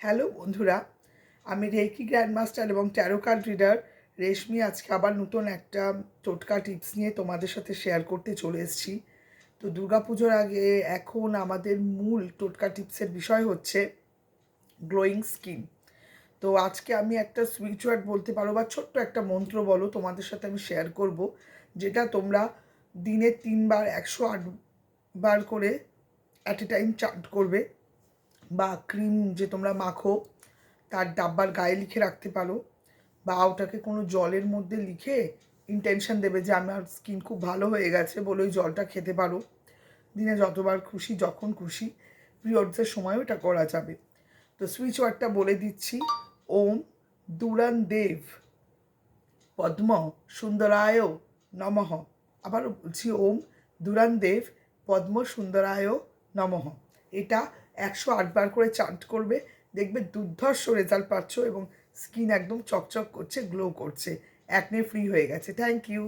Hello বন্ধুরা, আমি reiki grandmaster এবং ট্যারো কার্ড রিডার রেশমি। আজকে আবার নতুন একটা টোটকা টিপস নিয়ে তোমাদের সাথে শেয়ার করতে চলে এসেছি। তো দুর্গাপুজোর আগে এখন আমাদের মূল টোটকা টিপসের বিষয় হচ্ছে গ্লোয়িং স্কিন। তো আজকে আমি একটা সুইচ ওয়ার্ড বলতে পারো বা ছোট্ট একটা মন্ত্র বলো তোমাদের সাথে আমি শেয়ার করব, যেটা তোমরা দিনে 3 বার 108 বার করে অ্যাট এ টাইম চান্ট করবে। বা ক্রিম যে তোমরা মাখো তার ডাব্বার গায়ে লিখে রাখতে পারো, বা ওটাকে কোনো জলের মধ্যে লিখে ইন্টেনশন দেবে যে আমার স্কিন খুব ভালো হয়ে গেছে বলে ওই জলটা খেতে পারো। দিনে যতবার খুশি যখন খুশি পিরিয়ডসের সময় ওটা করা যাবে। তো সুইচ ওয়ার্ডটা বলে দিচ্ছি, ওম দুরান দেব পদ্ম সুন্দরায় নমঃ। আবারও বলছি, ওম দুরান দেব পদ্ম সুন্দরায় নমঃ। এটা 108 বার করে চান্ট করবে, দেখবে দুর্ধর্ষ রেজাল্ট পাচ্ছ এবং স্কিন একদম চকচক করছে, গ্লো করছে, অ্যাকনে ফ্রি হয়ে গেছে। Thank you.